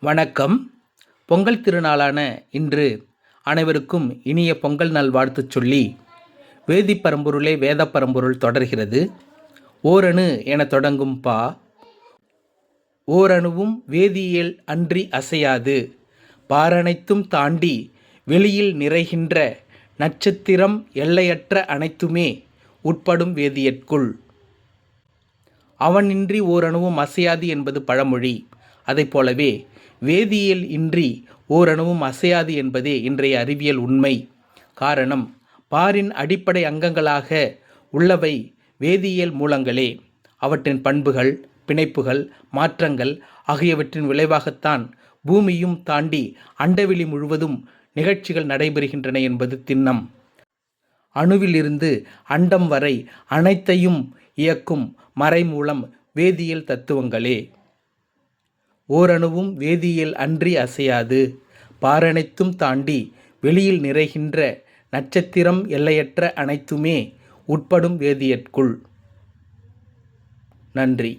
வணக்கம். பொங்கல் திருநாளான இன்று அனைவருக்கும் இனிய பொங்கல் நல்வாழ்த்து சொல்லி வேதிப்பரம்பொருளே வேதப்பரம்பொருள் தொடர்கிறது. ஓரணு என தொடங்கும் பா ஓரணுவும் வேதியியல் அன்றி அசையாது, பாரனைத்தும் தாண்டி வெளியில் நிறைகின்ற நட்சத்திரம் எல்லையற்ற அனைத்துமே உட்படும் வேதியற்குள். அவனின்றி ஓரணுவும் அசையாது என்பது பழமொழி. அதைப் போலவே வேதியியல் இன்றி ஓரணுவும் அசையாது என்பதே இன்றைய அறிவியல் உண்மை. காரணம், பாரின் அடிப்படை அங்கங்களாக உள்ளவை வேதியியல் மூலங்களே. அவற்றின் பண்புகள், பிணைப்புகள், மாற்றங்கள் ஆகியவற்றின் விளைவாகத்தான் பூமியும் தாண்டி அண்டவெளி முழுவதும் நிகழ்ச்சிகள் நடைபெறுகின்றன என்பது திண்ணம். அணுவிலிருந்து அண்டம் வரை அனைத்தையும் இயக்கும் மறைமூலம் வேதியியல் தத்துவங்களே. ஓரணுவும் வேதியியல் அன்றி அசையாது, பாரனைத்தும் தாண்டி வெளியில் நிறைகின்ற நட்சத்திரம் எல்லையற்ற அனைத்துமே உட்படும் வேதியற்குள். நன்றி.